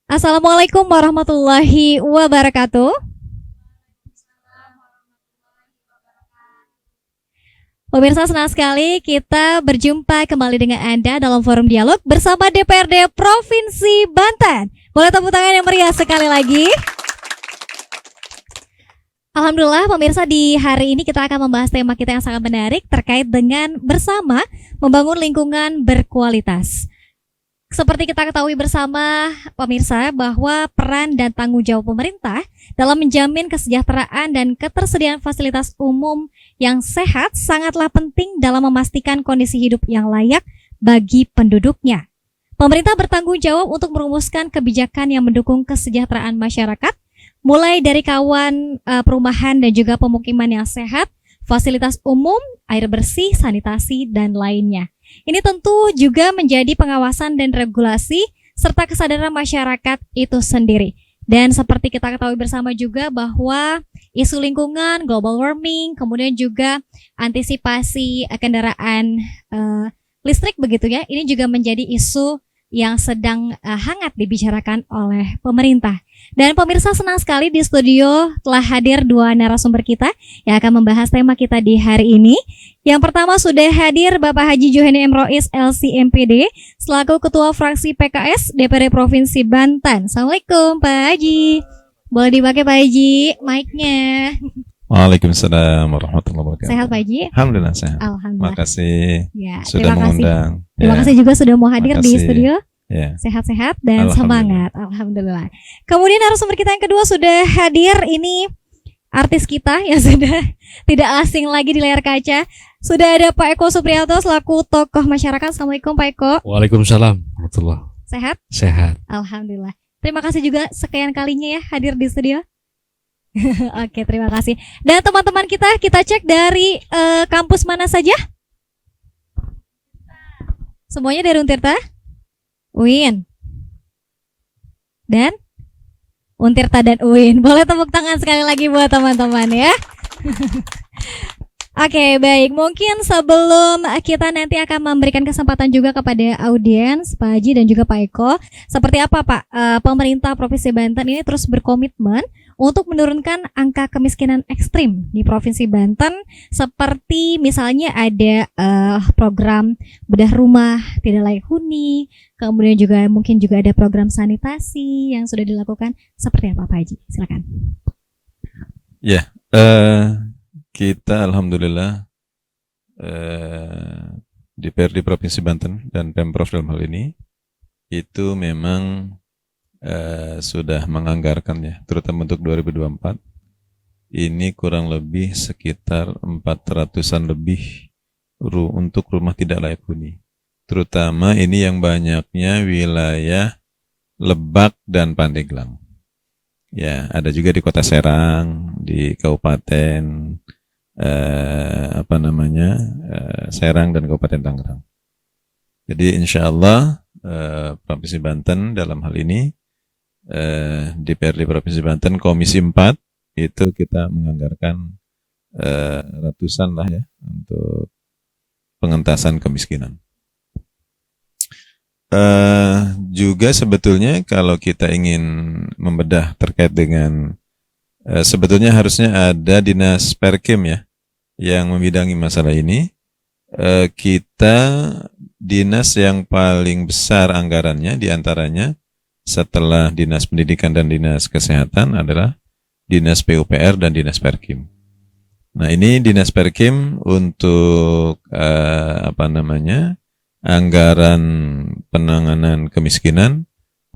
Assalamualaikum warahmatullahi wabarakatuh. Pemirsa, senang sekali kita berjumpa kembali dengan Anda dalam forum dialog bersama DPRD Provinsi Banten. Boleh tepuk tangan yang meriah sekali lagi. Alhamdulillah pemirsa, di hari ini kita akan membahas tema kita yang sangat menarik terkait dengan bersama membangun lingkungan berkualitas. Seperti kita ketahui bersama pemirsa bahwa peran dan tanggung jawab pemerintah dalam menjamin kesejahteraan dan ketersediaan fasilitas umum yang sehat sangatlah penting dalam memastikan kondisi hidup yang layak bagi penduduknya. Pemerintah bertanggung jawab untuk merumuskan kebijakan yang mendukung kesejahteraan masyarakat, mulai dari kawan perumahan dan juga pemukiman yang sehat, fasilitas umum, air bersih, sanitasi, dan lainnya. Ini tentu juga menjadi pengawasan dan regulasi serta kesadaran masyarakat itu sendiri. Dan seperti kita ketahui bersama juga bahwa isu lingkungan, global warming, kemudian juga antisipasi kendaraan listrik begitu ya, ini juga menjadi isu yang sedang hangat dibicarakan oleh pemerintah. Dan pemirsa, senang sekali di studio telah hadir dua narasumber kita yang akan membahas tema kita di hari ini. Yang pertama sudah hadir Bapak Haji Juheni M. Rois LC MPD selaku Ketua Fraksi PKS DPRD Provinsi Banten. Assalamualaikum Pak Haji. Boleh dipakai Pak Haji mic-nya. Waalaikumsalam warahmatullahi wabarakatuh. Sehat Pak Haji? Alhamdulillah sehat. Alhamdulillah. Terima kasih Ya, sudah mengundang. Terima kasih juga sudah mau hadir di Makasih. studio. Ya. Sehat-sehat dan Alhamdulillah. semangat. Alhamdulillah. Kemudian narasumber kita yang kedua sudah hadir, ini artis kita yang sudah tidak asing lagi di layar kaca. Sudah ada Pak Eko Supriyanto selaku tokoh masyarakat. Assalamualaikum Pak Eko. Waalaikumsalam warahmatullahi. Sehat? Sehat. Alhamdulillah. Terima kasih juga sekian kalinya ya hadir di studio. Oke, terima kasih. Dan teman-teman kita cek dari kampus mana saja? Semuanya dari Untirta? UIN. Dan Untirta dan UIN. Boleh tepuk tangan sekali lagi buat teman-teman ya. Oke, baik. Mungkin sebelum kita nanti akan memberikan kesempatan juga kepada audiens, Pak Haji dan juga Pak Eko, seperti apa Pak pemerintah Provinsi Banten ini terus berkomitmen untuk menurunkan angka kemiskinan ekstrim di Provinsi Banten, seperti misalnya ada program bedah rumah tidak layak huni, kemudian juga mungkin juga ada program sanitasi yang sudah dilakukan. Seperti apa Pak Haji? Silakan. Ya, kita alhamdulillah DPRD Provinsi Banten dan Pemprov dalam hal ini itu memang sudah menganggarkan ya, terutama untuk 2024 ini kurang lebih sekitar 400-an lebih untuk rumah tidak layak huni. Terutama ini yang banyaknya wilayah Lebak dan Pandeglang. Ya, ada juga di Kota Serang, di Kabupaten Serang dan Kabupaten Tangerang. Jadi insya Allah Provinsi Banten dalam hal ini DPRD Provinsi Banten Komisi 4 itu kita menganggarkan ratusan lah ya untuk pengentasan kemiskinan. Juga sebetulnya kalau kita ingin membedah terkait dengan sebetulnya harusnya ada Dinas Perkim ya yang membidangi masalah ini. Kita dinas yang paling besar anggarannya diantaranya setelah Dinas Pendidikan dan Dinas Kesehatan adalah Dinas PUPR dan Dinas Perkim. Nah ini Dinas Perkim untuk anggaran penanganan kemiskinan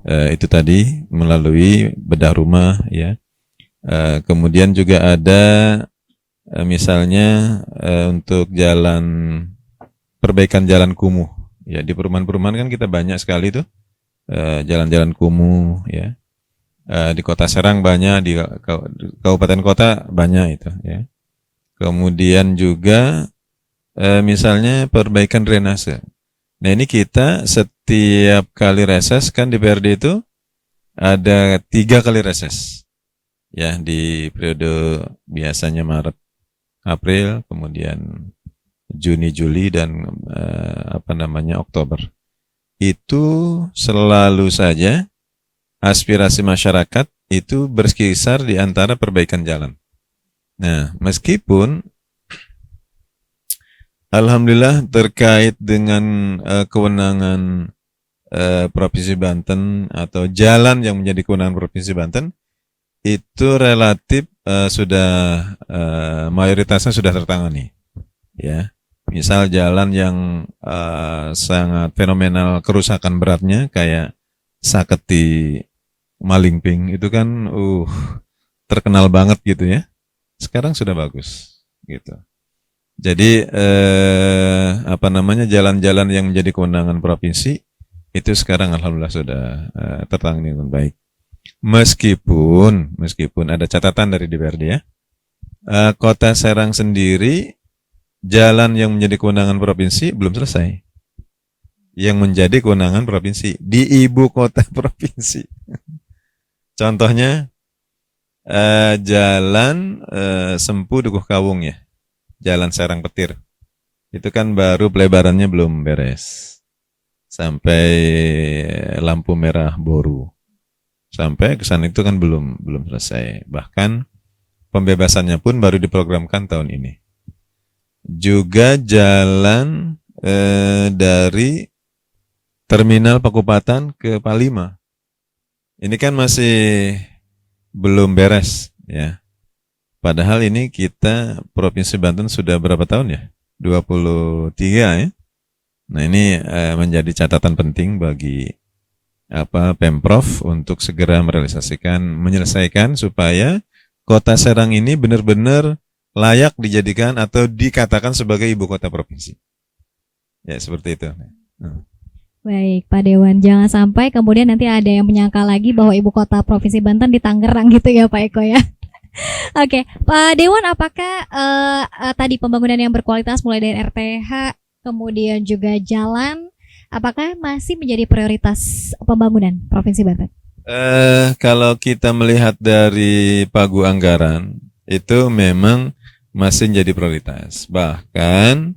itu tadi melalui bedah rumah ya. Kemudian juga ada misalnya untuk perbaikan jalan kumuh ya, di perumahan-perumahan kan kita banyak sekali tuh jalan-jalan kumuh ya. Di Kota Serang banyak, di kabupaten kota banyak itu ya. Kemudian juga misalnya perbaikan drainase. Nah ini kita setiap kali reses kan di DPRD itu ada 3 kali reses ya, di periode biasanya Maret April, kemudian Juni Juli dan Oktober. Itu selalu saja aspirasi masyarakat itu berkisar di antara perbaikan jalan. Nah, meskipun alhamdulillah terkait dengan kewenangan Provinsi Banten atau jalan yang menjadi kewenangan Provinsi Banten itu relatif sudah mayoritasnya sudah tertangani, ya. Misal jalan yang sangat fenomenal kerusakan beratnya kayak Saketi Malingping itu kan terkenal banget gitu ya. Sekarang sudah bagus gitu. Jadi jalan-jalan yang menjadi kewenangan provinsi itu sekarang alhamdulillah sudah tertangani dengan baik. Meskipun ada catatan dari DPRD ya. Kota Serang sendiri jalan yang menjadi kewenangan provinsi belum selesai. Yang menjadi kewenangan provinsi di ibu kota provinsi. Contohnya jalan Sempu Dukuh Kawung ya. Jalan Serang Petir. Itu kan baru pelebarannya belum beres. Sampai lampu merah Boru. Sampai ke sana itu kan belum selesai. Bahkan pembebasannya pun baru diprogramkan tahun ini. Juga jalan dari Terminal Pakupatan ke Palima. Ini kan masih belum beres ya. Padahal ini kita Provinsi Banten sudah berapa tahun ya? 23 ya. Nah ini menjadi catatan penting bagi Pemprov untuk segera menyelesaikan supaya Kota Serang ini benar-benar layak dijadikan atau dikatakan sebagai ibu kota provinsi. Ya seperti itu. Baik, Pak Dewan, jangan sampai kemudian nanti ada yang menyangka lagi bahwa ibu kota Provinsi Banten di Tangerang gitu ya Pak Eko ya. Oke, Pak Dewan, apakah tadi pembangunan yang berkualitas mulai dari RTH, kemudian juga jalan, apakah masih menjadi prioritas pembangunan Provinsi Banten? Kalau kita melihat dari pagu anggaran, itu memang masih menjadi prioritas. Bahkan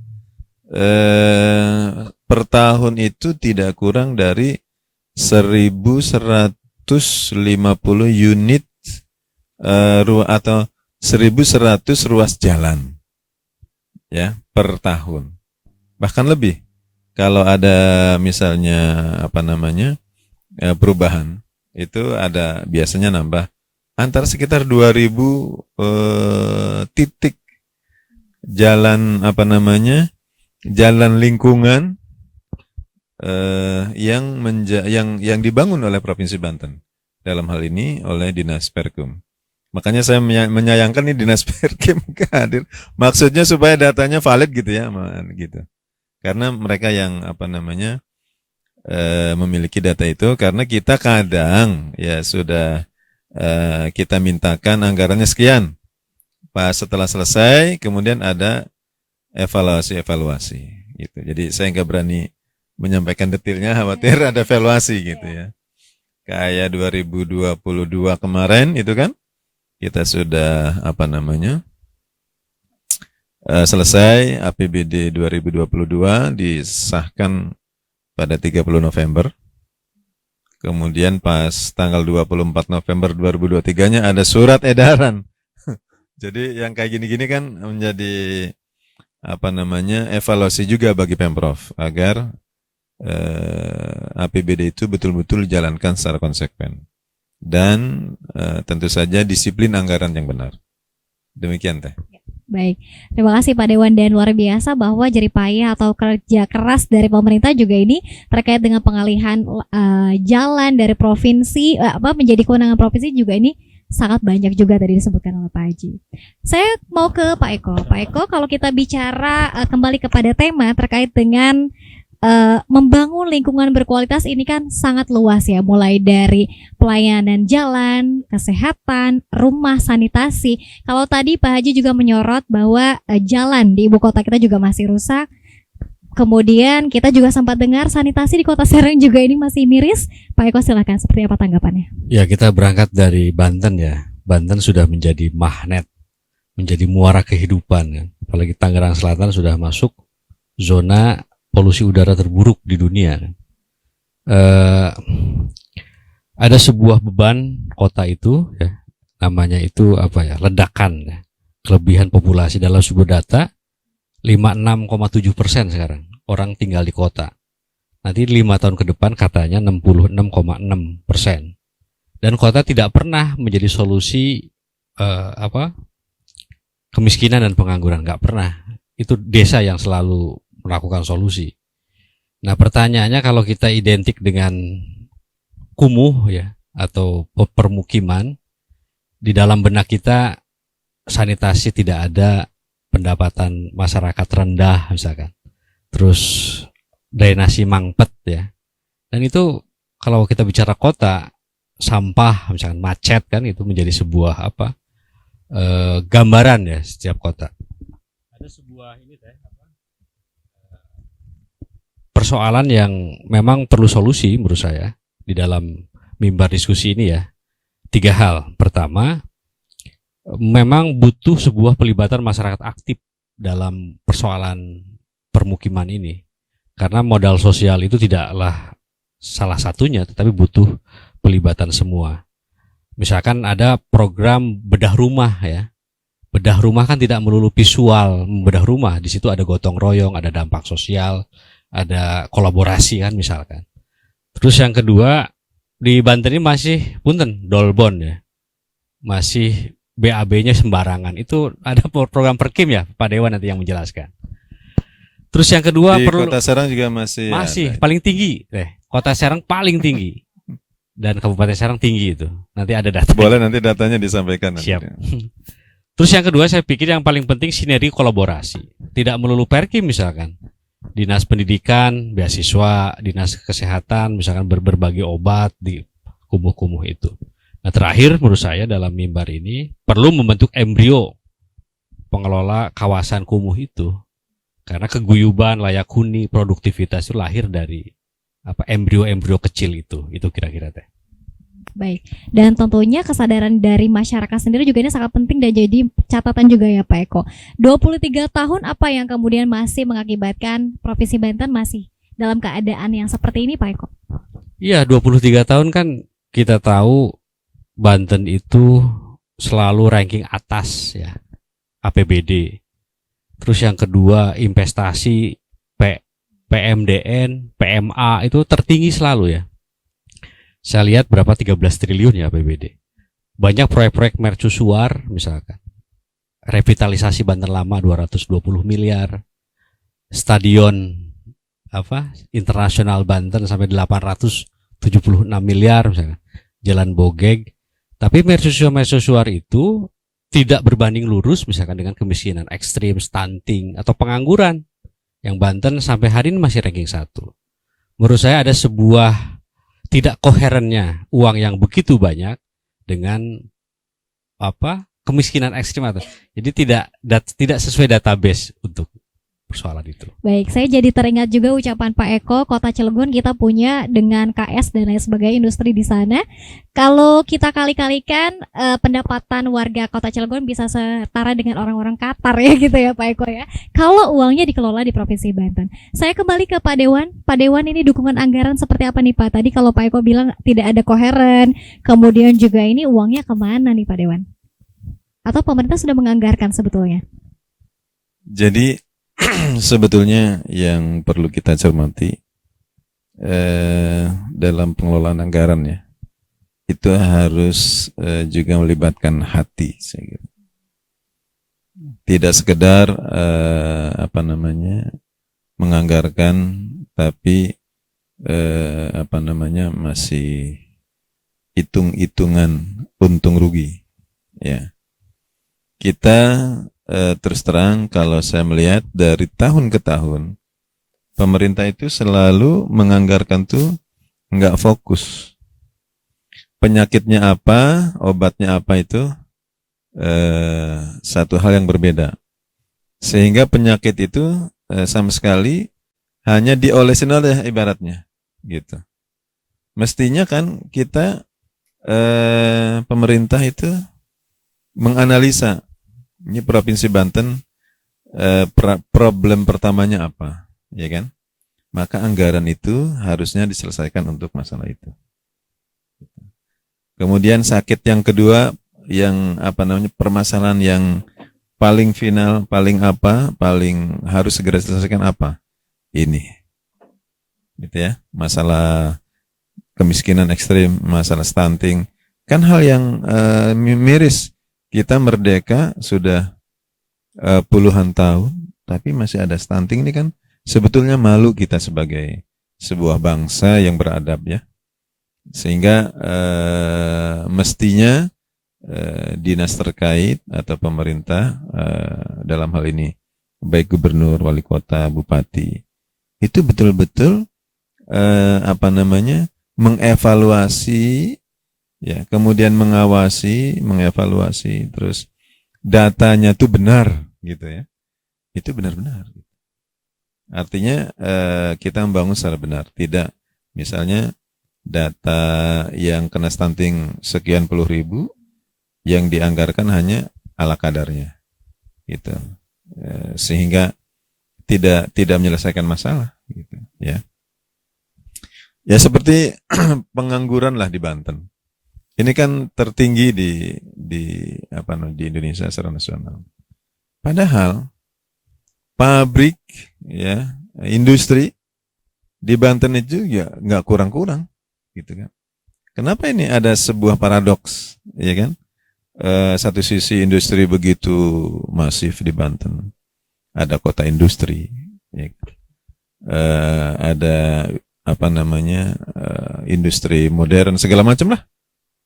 per tahun itu tidak kurang dari 1.150 unit atau 1.100 ruas jalan ya per tahun, bahkan lebih kalau ada misalnya perubahan itu ada biasanya nambah antara sekitar 2.000 titik jalan jalan lingkungan yang dibangun oleh Provinsi Banten, dalam hal ini oleh Dinas Perkum. Makanya saya menyayangkan nih Dinas Perkim hadir. Maksudnya supaya datanya valid gitu ya, gitu. Karena mereka yang memiliki data itu, karena kita kadang ya sudah kita mintakan anggarannya sekian. Pas setelah selesai kemudian ada evaluasi gitu. Jadi saya nggak berani menyampaikan detailnya, khawatir ada evaluasi gitu ya. Kayak 2022 kemarin itu kan kita sudah selesai APBD 2022 disahkan pada 30 November. Kemudian pas tanggal 24 November 2023-nya ada surat edaran. Jadi yang kayak gini-gini kan menjadi evaluasi juga bagi Pemprov agar APBD itu betul-betul dijalankan secara konsekuen dan tentu saja disiplin anggaran yang benar. Demikian Teh. Baik, terima kasih Pak Dewan, dan luar biasa bahwa jeripayah atau kerja keras dari pemerintah juga ini terkait dengan pengalihan jalan dari provinsi menjadi kewenangan provinsi juga ini sangat banyak juga tadi disebutkan oleh Pak Haji. Saya mau ke Pak Eko. Pak Eko, kalau kita bicara kembali kepada tema terkait dengan membangun lingkungan berkualitas ini kan sangat luas ya, mulai dari pelayanan jalan, kesehatan, rumah, sanitasi. Kalau tadi Pak Haji juga menyorot bahwa jalan di ibu kota kita juga masih rusak. Kemudian kita juga sempat dengar sanitasi di Kota Serang juga ini masih miris. Pak Eko silakan, seperti apa tanggapannya? Ya, kita berangkat dari Banten ya. Banten sudah menjadi magnet, menjadi muara kehidupan kan. Apalagi Tangerang Selatan sudah masuk zona polusi udara terburuk di dunia. ada sebuah beban kota itu ya, namanya itu apa ya, ledakan ya, kelebihan populasi. Dalam sebuah data 56,7% sekarang orang tinggal di kota. Nanti 5 tahun ke depan katanya 66,6%. Dan kota tidak pernah menjadi solusi kemiskinan dan pengangguran, nggak pernah. Itu desa yang selalu melakukan solusi. Nah, pertanyaannya kalau kita identik dengan kumuh ya atau permukiman, di dalam benak kita sanitasi tidak ada, pendapatan masyarakat rendah misalkan, terus drainasi mangpet ya. Dan itu kalau kita bicara kota, sampah misalkan macet kan, itu menjadi sebuah gambaran ya setiap kota. Ada sebuah persoalan yang memang perlu solusi menurut saya di dalam mimbar diskusi ini ya. 3 hal. Pertama, memang butuh sebuah pelibatan masyarakat aktif dalam persoalan permukiman ini. Karena modal sosial itu tidaklah salah satunya, tetapi butuh pelibatan semua. Misalkan ada program bedah rumah ya. Bedah rumah kan tidak melulu visual membedah rumah. Di situ ada gotong royong, ada dampak sosial, ada kolaborasi kan misalkan. Terus yang kedua, di Banten ini masih punten dolbon ya. Masih BAB-nya sembarangan. Itu ada program Perkim ya, Pak Dewan nanti yang menjelaskan. Terus yang kedua, di Kota Serang juga masih paling tinggi. Kota Serang paling tinggi. Dan Kabupaten Serang tinggi itu. Nanti ada data. Boleh nanti datanya disampaikan. Siap. Terus yang kedua, saya pikir yang paling penting sinergi kolaborasi. Tidak melulu Perkim misalkan. Dinas Pendidikan, beasiswa, Dinas Kesehatan, misalkan berbagi obat di kumuh-kumuh itu. Nah, terakhir menurut saya dalam mimbar ini perlu membentuk embrio pengelola kawasan kumuh itu. Karena keguyuban, layak huni, produktivitas itu lahir dari embrio-embrio kecil itu. Itu kira-kira teh. Baik, dan tentunya kesadaran dari masyarakat sendiri juga ini sangat penting dan jadi catatan juga ya Pak Eko. 23 tahun apa yang kemudian masih mengakibatkan Provinsi Banten masih dalam keadaan yang seperti ini Pak Eko? Iya, 23 tahun kan kita tahu Banten itu selalu ranking atas ya, APBD. Terus yang kedua investasi PMDN, PMA itu tertinggi selalu ya. Saya lihat berapa 13 triliun ya APBD. Banyak proyek-proyek mercusuar misalkan. Revitalisasi Banten Lama 220 miliar. Stadion Internasional Banten sampai 876 miliar misalkan. Jalan Bogeg. Tapi mercusuar itu tidak berbanding lurus misalkan dengan kemiskinan ekstrim, stunting atau pengangguran. Yang Banten sampai hari ini masih ranking 1. Menurut saya ada sebuah tidak koherennya uang yang begitu banyak dengan kemiskinan ekstrim atau jadi tidak sesuai database untuk persoalan itu. Baik, saya jadi teringat juga ucapan Pak Eko, Kota Cilegon kita punya dengan KS dan lain sebagainya industri di sana. Kalau kita kali-kalikan pendapatan warga Kota Cilegon bisa setara dengan orang-orang Qatar ya gitu ya Pak Eko ya. Kalau uangnya dikelola di Provinsi Banten. Saya kembali ke Pak Dewan. Pak Dewan ini dukungan anggaran seperti apa nih Pak? Tadi kalau Pak Eko bilang tidak ada koheren, kemudian juga ini uangnya kemana nih Pak Dewan? Atau pemerintah sudah menganggarkan sebetulnya? Jadi sebetulnya yang perlu kita cermati dalam pengelolaan anggaran ya, itu harus juga melibatkan hati, saya kira. Tidak sekedar menganggarkan, tapi masih hitung-hitungan untung rugi. Ya, kita terus terang kalau saya melihat dari tahun ke tahun pemerintah itu selalu menganggarkan tuh nggak fokus. Penyakitnya apa, obatnya apa itu satu hal yang berbeda. Sehingga penyakit itu sama sekali hanya diolesin oleh ibaratnya gitu. Mestinya kan kita pemerintah itu menganalisa ini Provinsi Banten problem pertamanya apa, ya kan? Maka anggaran itu harusnya diselesaikan untuk masalah itu. Kemudian sakit yang kedua, yang permasalahan yang paling final, paling harus segera diselesaikan apa? Ini, gitu ya. Masalah kemiskinan ekstrim, masalah stunting, kan hal yang miris. Kita merdeka sudah puluhan tahun, tapi masih ada stunting. Ini kan sebetulnya malu kita sebagai sebuah bangsa yang beradab ya. Sehingga mestinya dinas terkait atau pemerintah dalam hal ini baik gubernur, wali kota, bupati itu betul-betul mengevaluasi ya, kemudian mengevaluasi terus datanya tuh benar gitu ya. Itu benar-benar. Artinya kita membangun secara benar, tidak misalnya data yang kena stunting sekian puluh ribu yang dianggarkan hanya ala kadarnya gitu. Sehingga tidak menyelesaikan masalah gitu ya. Ya seperti pengangguran lah di Banten. Ini kan tertinggi di Indonesia secara nasional. Padahal pabrik ya, industri di Banten itu ya nggak kurang-kurang gitu kan. Kenapa ini ada sebuah paradoks ya kan? Satu sisi industri begitu masif di Banten, ada kota industri, ya. Ada industri modern segala macam lah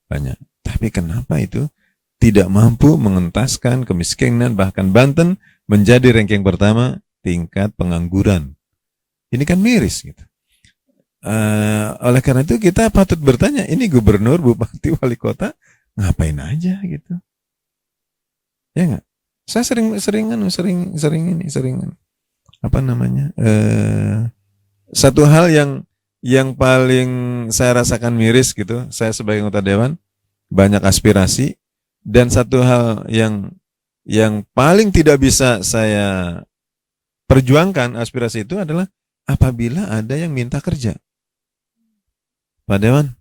banyak. Tapi kenapa itu tidak mampu mengentaskan kemiskinan, bahkan Banten menjadi ranking pertama tingkat pengangguran? Ini kan miris gitu. Oleh karena itu kita patut bertanya, ini gubernur, bupati, wali kota ngapain aja gitu? Ya nggak? Saya sering satu hal yang paling saya rasakan miris gitu. Saya sebagai anggota dewan banyak aspirasi, dan satu hal yang paling tidak bisa saya perjuangkan aspirasi itu adalah apabila ada yang minta kerja. Pak Dewan,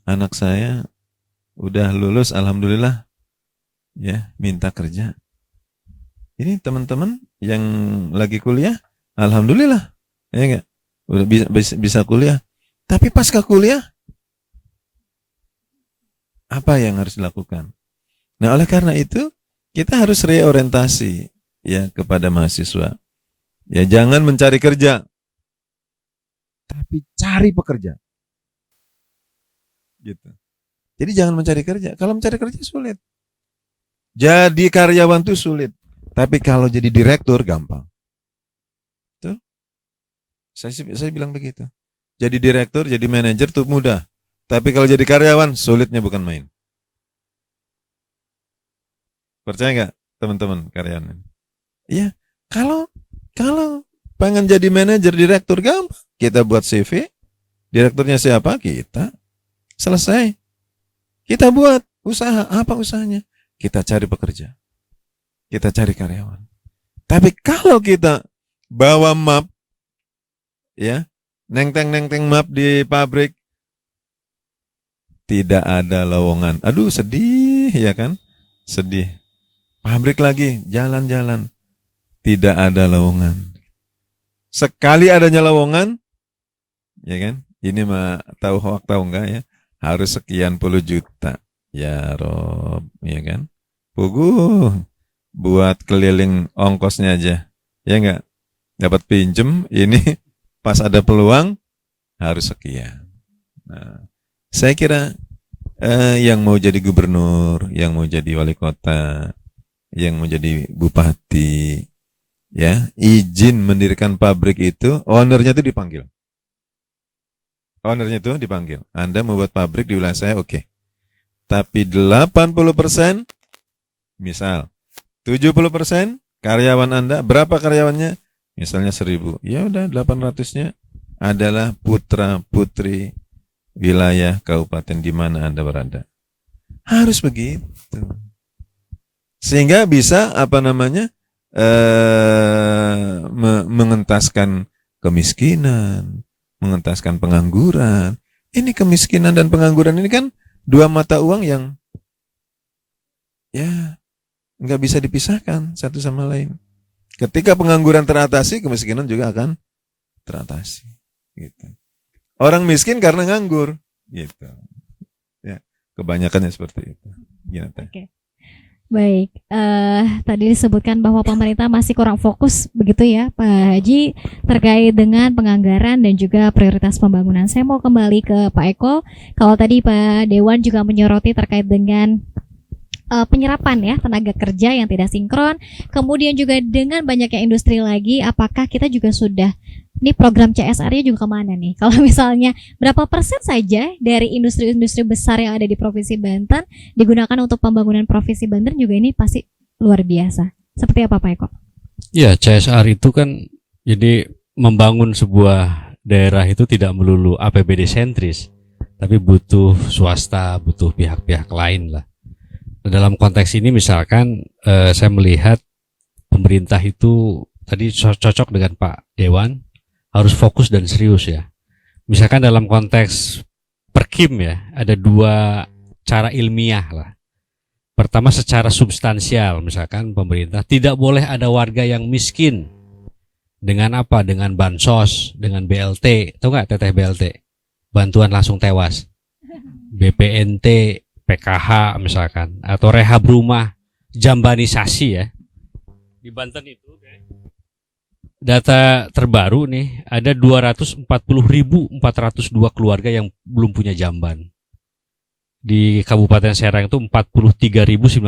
anak saya udah lulus, alhamdulillah, ya minta kerja. Ini teman-teman yang lagi kuliah, alhamdulillah, ya enggak, udah bisa kuliah. Tapi pasca kuliah, apa yang harus dilakukan? Nah, oleh karena itu kita harus reorientasi ya kepada mahasiswa. Ya jangan mencari kerja, tapi cari pekerja. Gitu. Jadi jangan mencari kerja. Kalau mencari kerja sulit. Jadi karyawan tuh sulit. Tapi kalau jadi direktur gampang. Tuh. Saya bilang begitu. Jadi direktur, jadi manajer tuh mudah. Tapi kalau jadi karyawan sulitnya bukan main. Percaya nggak teman-teman karyawan? Iya. Kalau pengen jadi manajer, direktur gampang. Kita buat CV. Direkturnya siapa? Kita. Selesai. Kita buat usaha. Apa usahanya? Kita cari pekerja. Kita cari karyawan. Tapi kalau kita bawa map, ya, neng-teng map di pabrik, tidak ada lowongan. Aduh, sedih, ya kan? Sedih. Pabrik lagi, jalan-jalan, tidak ada lowongan. Sekali adanya lowongan, ya kan? Ini mah tahu enggak ya? Harus sekian puluh juta. Ya Rob, ya kan? Puguh, buat keliling ongkosnya aja. Ya enggak? Dapat pinjem, ini pas ada peluang, harus sekian. Nah, saya kira yang mau jadi gubernur, yang mau jadi wali kota, yang mau jadi bupati, ya, izin mendirikan pabrik itu, ownernya itu dipanggil. Ownernya itu dipanggil. Anda membuat pabrik di wilayah saya, oke. Tapi 80%, misal 70% karyawan Anda, berapa karyawannya? Misalnya 1000. Ya udah 800-nya adalah putra-putri wilayah kabupaten di mana Anda berada. Harus begitu. Sehingga bisa mengentaskan kemiskinan, mengentaskan pengangguran. Ini kemiskinan dan pengangguran ini kan dua mata uang yang ya nggak bisa dipisahkan satu sama lain. Ketika pengangguran teratasi, kemiskinan juga akan teratasi. Gitu. Orang miskin karena nganggur, gitu. Ya, kebanyakannya seperti itu. Gini, Oke. Baik, tadi disebutkan bahwa pemerintah masih kurang fokus begitu ya Pak Haji terkait dengan penganggaran dan juga prioritas pembangunan. Saya mau kembali ke Pak Eko. Kalau tadi Pak Dewan juga menyoroti terkait dengan penyerapan ya tenaga kerja yang tidak sinkron, kemudian juga dengan banyaknya industri lagi, apakah kita juga sudah ini program CSR-nya juga kemana nih? Kalau misalnya berapa persen saja dari industri-industri besar yang ada di Provinsi Banten digunakan untuk pembangunan Provinsi Banten juga ini pasti luar biasa. Seperti apa Pak Eko? Ya, CSR itu kan jadi membangun sebuah daerah itu tidak melulu APBD sentris, tapi butuh swasta, butuh pihak-pihak lain lah. Dalam konteks ini misalkan saya melihat pemerintah itu tadi cocok dengan Pak Dewan, harus fokus dan serius ya. Misalkan dalam konteks Perkim ya, ada dua cara ilmiah lah. Pertama secara substansial, misalkan pemerintah tidak boleh ada warga yang miskin. Dengan apa? Dengan bansos, dengan BLT, tahu nggak teteh BLT? Bantuan langsung tewas. BPNT, PKH misalkan, atau rehab rumah, jambanisasi ya. Di Banten itu data terbaru nih, ada 240.402 keluarga yang belum punya jamban. Di Kabupaten Serang itu 43.907,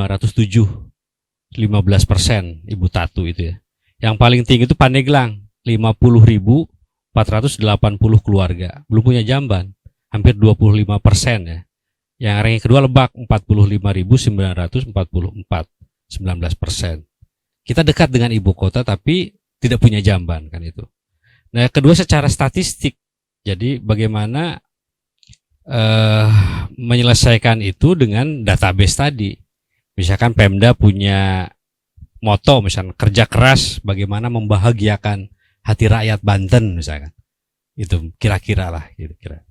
15%, Ibu Tatu itu ya. Yang paling tinggi itu Pandeglang, 50.480 keluarga belum punya jamban, hampir 25% ya. Yang ranking kedua Lebak, 45.944, 19%. Kita dekat dengan ibu kota tapi tidak punya jamban kan itu. Nah, kedua secara statistik. Jadi bagaimana menyelesaikan itu dengan database tadi. Misalkan Pemda punya moto misalkan kerja keras bagaimana membahagiakan hati rakyat Banten misalkan. Itu kira-kira lah kira-kira.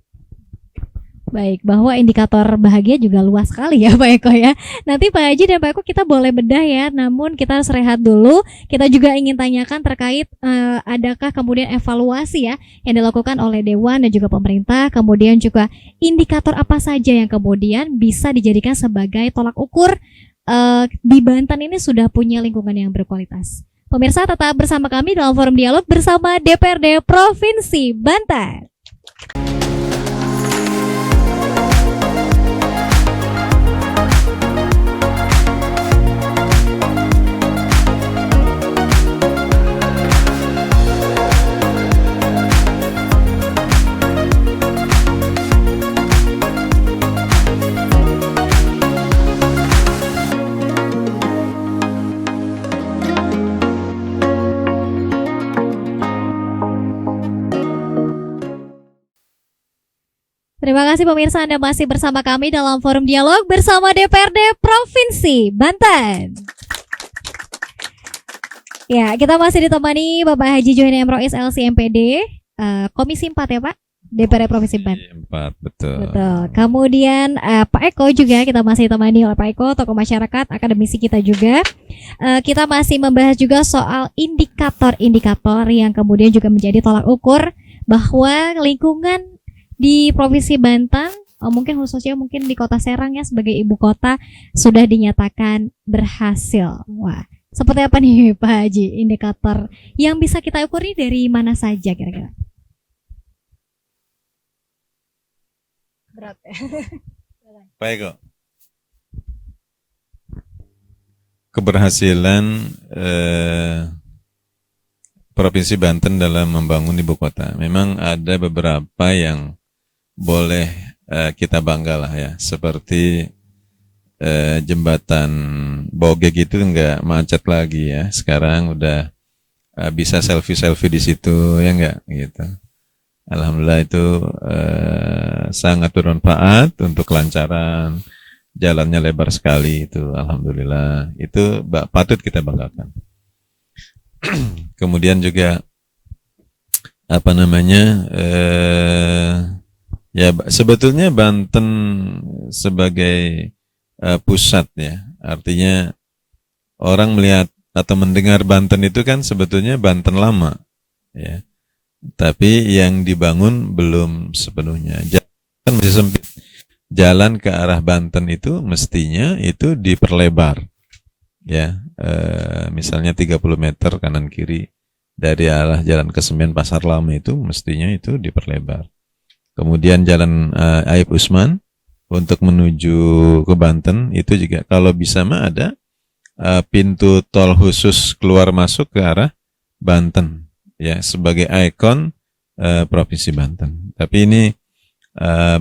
Baik, bahwa indikator bahagia juga luas sekali ya Pak Eko ya. Nanti Pak Haji dan Pak Eko kita boleh bedah ya, namun kita harus rehat dulu. Kita juga ingin tanyakan terkait adakah kemudian evaluasi ya yang dilakukan oleh Dewan dan juga pemerintah, kemudian juga indikator apa saja yang kemudian bisa dijadikan sebagai tolak ukur di Banten ini sudah punya lingkungan yang berkualitas. Pemirsa tetap bersama kami dalam forum dialog bersama DPRD Provinsi Banten. Terima kasih pemirsa, Anda masih bersama kami dalam forum dialog bersama DPRD Provinsi Banten. Ya, kita masih ditemani Bapak Haji Juhani Emrois LCMPD, Komisi 4 ya Pak, DPRD Provinsi Banten. 4, betul. Betul. Kemudian Pak Eko juga kita masih ditemani oleh Pak Eko, tokoh masyarakat, akademisi kita juga. Kita masih membahas juga soal indikator-indikator yang kemudian juga menjadi tolak ukur bahwa lingkungan di Provinsi Banten, mungkin khususnya mungkin di Kota Serang ya sebagai ibu kota sudah dinyatakan berhasil. Wah, seperti apa nih Pak Haji indikator yang bisa kita ukur ini dari mana saja kira-kira? Berat ya. Baik kok. Keberhasilan Provinsi Banten dalam membangun ibu kota. Memang ada beberapa yang boleh kita bangga lah ya, seperti jembatan Bogeg itu nggak macet lagi ya, sekarang udah bisa selfie di situ ya nggak gitu. Alhamdulillah itu sangat bermanfaat untuk kelancaran, jalannya lebar sekali itu, alhamdulillah itu patut kita banggakan. Kemudian juga apa namanya? Ya sebetulnya Banten sebagai pusat ya. Artinya orang melihat atau mendengar Banten itu kan sebetulnya Banten lama ya. Tapi yang dibangun belum sepenuhnya. Jalan masih sempit. Jalan ke arah Banten itu mestinya itu diperlebar. Ya, misalnya 30 meter kanan kiri dari arah Jalan Kesemian Pasar Lama itu mestinya itu diperlebar. Kemudian Jalan Aib Usman untuk menuju ke Banten itu juga kalau bisa mah ada pintu tol khusus keluar masuk ke arah Banten ya sebagai ikon Provinsi Banten. Tapi ini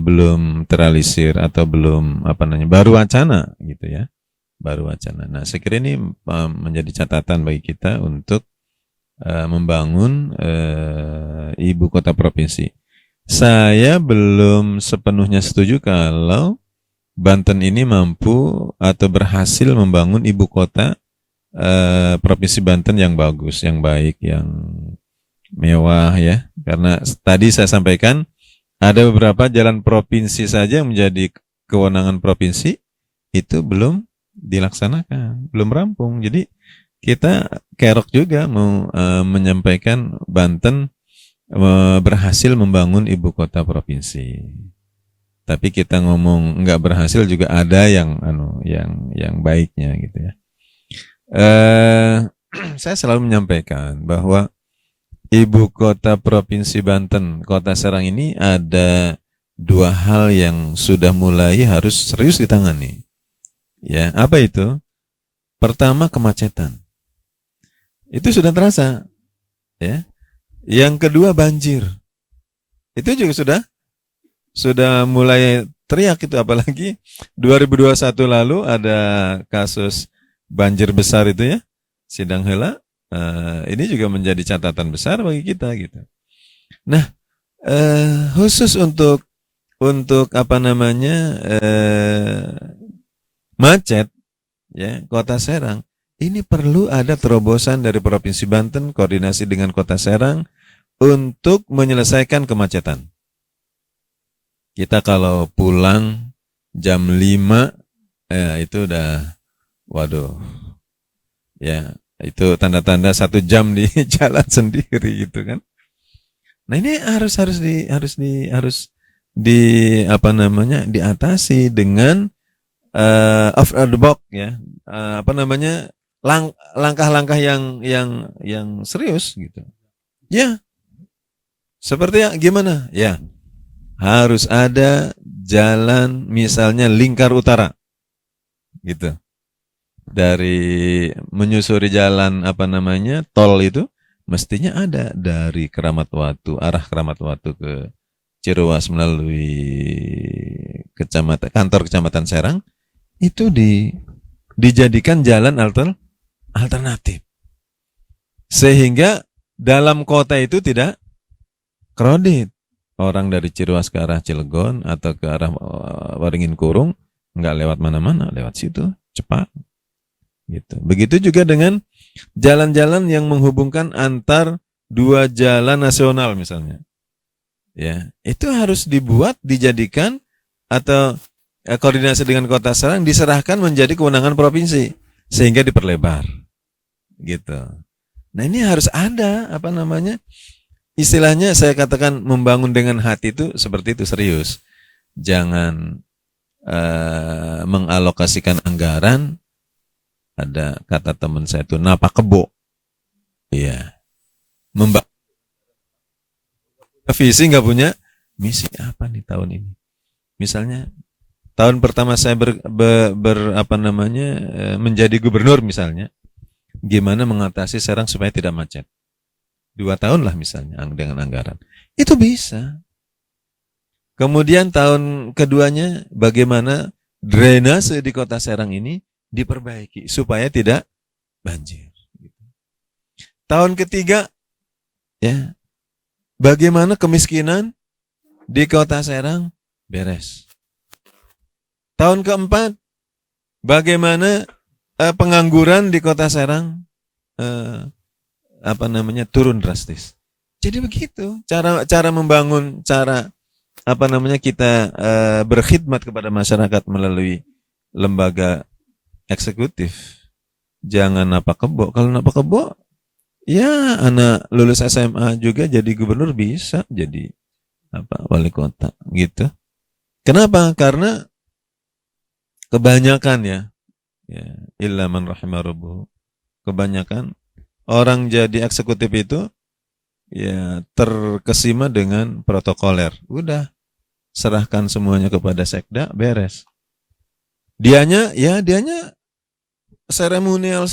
belum terrealisir atau belum baru wacana gitu ya. Baru wacana. Nah, saya kira ini menjadi catatan bagi kita untuk membangun ibu kota provinsi. Saya belum sepenuhnya setuju kalau Banten ini mampu atau berhasil membangun ibu kota provinsi Banten yang bagus, yang baik, yang mewah ya. Karena tadi saya sampaikan ada beberapa jalan provinsi saja yang menjadi kewenangan provinsi itu belum dilaksanakan, belum rampung. Jadi kita kerok juga mau menyampaikan Banten berhasil membangun ibu kota provinsi. Tapi kita ngomong nggak berhasil juga ada yang baiknya gitu ya. Saya selalu menyampaikan bahwa ibu kota provinsi Banten, Kota Serang ini ada dua hal yang sudah mulai harus serius ditangani. Ya, apa itu? Pertama, kemacetan. Itu sudah terasa. Ya. Yang kedua, banjir. Itu juga sudah mulai teriak itu, apalagi 2021 lalu ada kasus banjir besar itu ya, Sidang Heula. Ini juga menjadi catatan besar bagi kita gitu. Nah, khusus untuk macet ya Kota Serang ini perlu ada terobosan dari Provinsi Banten koordinasi dengan Kota Serang untuk menyelesaikan kemacetan. Kita kalau pulang jam 5 itu udah waduh ya itu tanda-tanda 1 jam di jalan sendiri gitu kan. Nah ini harus diatasi dengan off the box ya, langkah-langkah yang serius gitu. Ya, seperti gimana? Ya, harus ada jalan misalnya lingkar utara, gitu. Dari menyusuri jalan tol itu mestinya ada dari Keramat Watu, arah Keramat Watu ke Ciruas melalui kantor Kecamatan Serang. Itu dijadikan jalan alternatif sehingga dalam kota itu tidak crowded. Orang dari Ciruas ke arah Cilegon atau ke arah Waringin Kurung nggak lewat mana-mana, lewat situ cepat gitu. Begitu juga dengan jalan-jalan yang menghubungkan antar dua jalan nasional misalnya ya, itu harus dijadikan atau koordinasi dengan Kota Serang diserahkan menjadi kewenangan provinsi sehingga diperlebar gitu. Nah ini harus ada istilahnya saya katakan membangun dengan hati itu seperti itu, serius. Jangan mengalokasikan anggaran, ada kata teman saya itu napak kebo. Iya. Visi nggak punya misi apa nih tahun ini. Misalnya tahun pertama saya menjadi gubernur misalnya, gimana mengatasi Serang supaya tidak macet? 2 tahun lah misalnya dengan anggaran. Itu bisa. Kemudian tahun keduanya bagaimana drainase di Kota Serang ini diperbaiki supaya tidak banjir. Tahun ketiga ya, bagaimana kemiskinan di Kota Serang beres. Tahun keempat, bagaimana pengangguran di Kota Serang turun drastis. Jadi begitu cara membangun, cara kita berkhidmat kepada masyarakat melalui lembaga eksekutif. Jangan napak kebo. Kalau napak kebo, ya anak lulus SMA juga jadi gubernur, bisa jadi wali kota gitu. Kenapa? Karena kebanyakan ya illa man rahimah rabbuhu, kebanyakan orang jadi eksekutif itu ya terkesima dengan protokoler. Udah, serahkan semuanya kepada sekda, beres. Dianya seremonial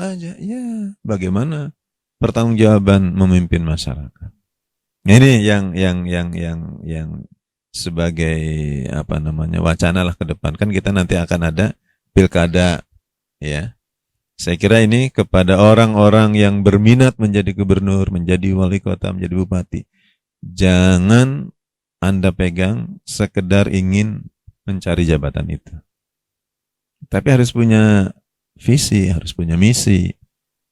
aja. Ya, bagaimana pertanggungjawaban memimpin masyarakat? Ini yang sebagai wacana lah ke depan. Kan kita nanti akan ada pilkada ya. Saya kira ini kepada orang-orang yang berminat menjadi gubernur, menjadi wali kota, menjadi bupati. Jangan Anda pegang sekedar ingin mencari jabatan itu. Tapi harus punya visi, harus punya misi.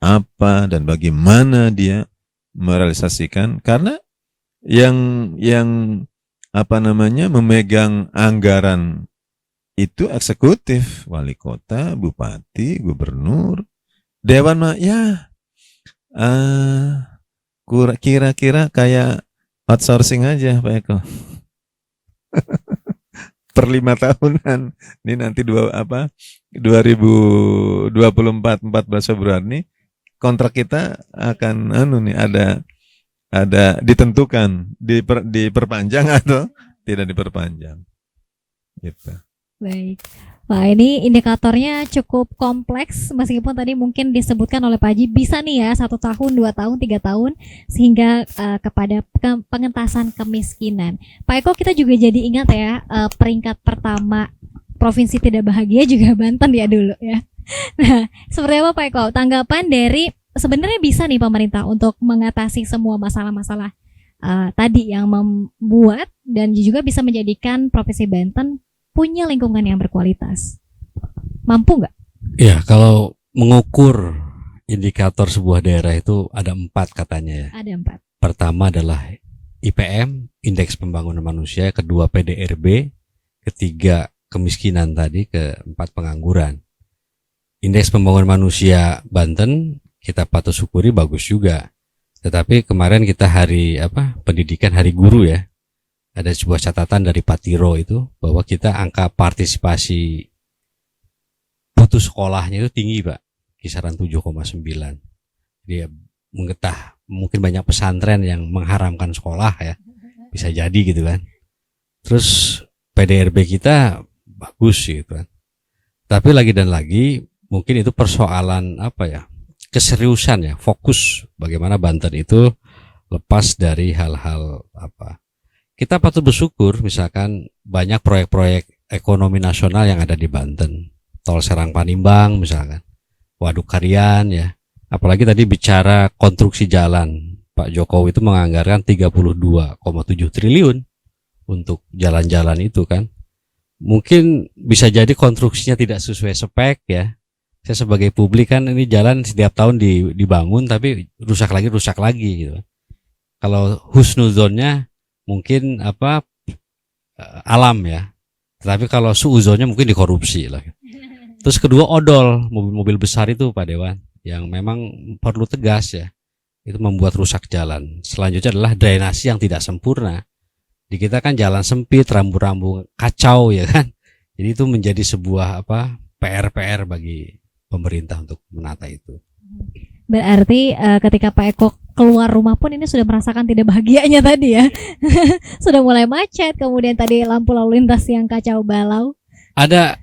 Apa dan bagaimana dia merealisasikan. Karena yang memegang anggaran itu eksekutif, wali kota, bupati, gubernur, dewan mah ya kira-kira kayak outsourcing aja Pak Eko. Per 5 tahunan. Ini nanti 2024 14 Februari nih kontrak kita akan ada ditentukan diperpanjang atau tidak diperpanjang. Gitu. Baik. Wah, ini indikatornya cukup kompleks, meskipun tadi mungkin disebutkan oleh Pak Haji bisa nih ya 1 tahun, 2 tahun, 3 tahun, sehingga kepada pengentasan kemiskinan. Pak Eko, kita juga jadi ingat ya peringkat pertama provinsi tidak bahagia juga Banten ya dulu ya. Nah, seperti apa Pak Eko tanggapan dari sebenarnya bisa nih pemerintah untuk mengatasi semua masalah-masalah tadi yang membuat dan juga bisa menjadikan provinsi Banten punya lingkungan yang berkualitas. Mampu nggak? Ya, kalau mengukur indikator sebuah daerah itu ada 4 katanya ya. Ada 4. Pertama adalah IPM, Indeks Pembangunan Manusia, kedua PDRB, ketiga kemiskinan tadi, keempat pengangguran. Indeks Pembangunan Manusia Banten kita patut syukuri bagus juga. Tetapi kemarin kita pendidikan hari guru ya. Ada sebuah catatan dari Pak Tiro itu bahwa kita angka partisipasi putus sekolahnya itu tinggi Pak, kisaran 7,9. Dia menggetah, mungkin banyak pesantren yang mengharamkan sekolah ya, bisa jadi gitu kan. Terus PDRB kita bagus gitu kan. Tapi lagi dan lagi mungkin itu persoalan keseriusan ya, fokus bagaimana Banten itu lepas dari hal-hal Kita patut bersyukur misalkan banyak proyek-proyek ekonomi nasional yang ada di Banten. Tol Serang Panimbang misalkan, Waduk Karian ya. Apalagi tadi bicara konstruksi jalan. Pak Jokowi itu menganggarkan 32,7 triliun untuk jalan-jalan itu kan. Mungkin bisa jadi konstruksinya tidak sesuai spek ya. Saya sebagai publik kan ini jalan setiap tahun dibangun tapi rusak lagi gitu. Kalau husnuzonnya mungkin alam ya, tapi kalau suuzonnya mungkin dikorupsi lah. Terus kedua odol, mobil-mobil besar itu Pak Dewan yang memang perlu tegas ya, itu membuat rusak jalan. Selanjutnya adalah drainasi yang tidak sempurna. Di kita kan jalan sempit, rambu-rambu kacau ya kan. Jadi itu menjadi sebuah PR bagi pemerintah untuk menata itu. Berarti ketika Pak Eko keluar rumah pun ini sudah merasakan tidak bahagianya tadi ya. Sudah mulai macet, kemudian tadi lampu lalu lintas yang kacau balau. Ada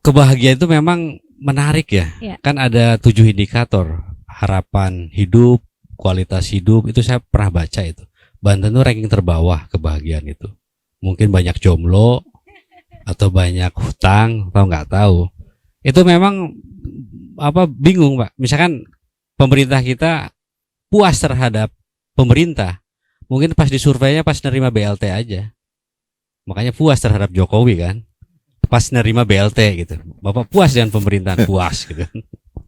kebahagiaan itu memang menarik ya. Kan ada 7 indikator, harapan hidup, kualitas hidup, itu saya pernah baca itu. Banten itu ranking terbawah kebahagiaan itu. Mungkin banyak jomblo atau banyak hutang atau nggak tahu. Itu memang bingung Pak. Misalkan pemerintah kita puas terhadap pemerintah, mungkin pas disurveinya pas nerima BLT aja, makanya puas terhadap Jokowi kan, pas nerima BLT gitu. Bapak puas dengan pemerintahan, puas gitu.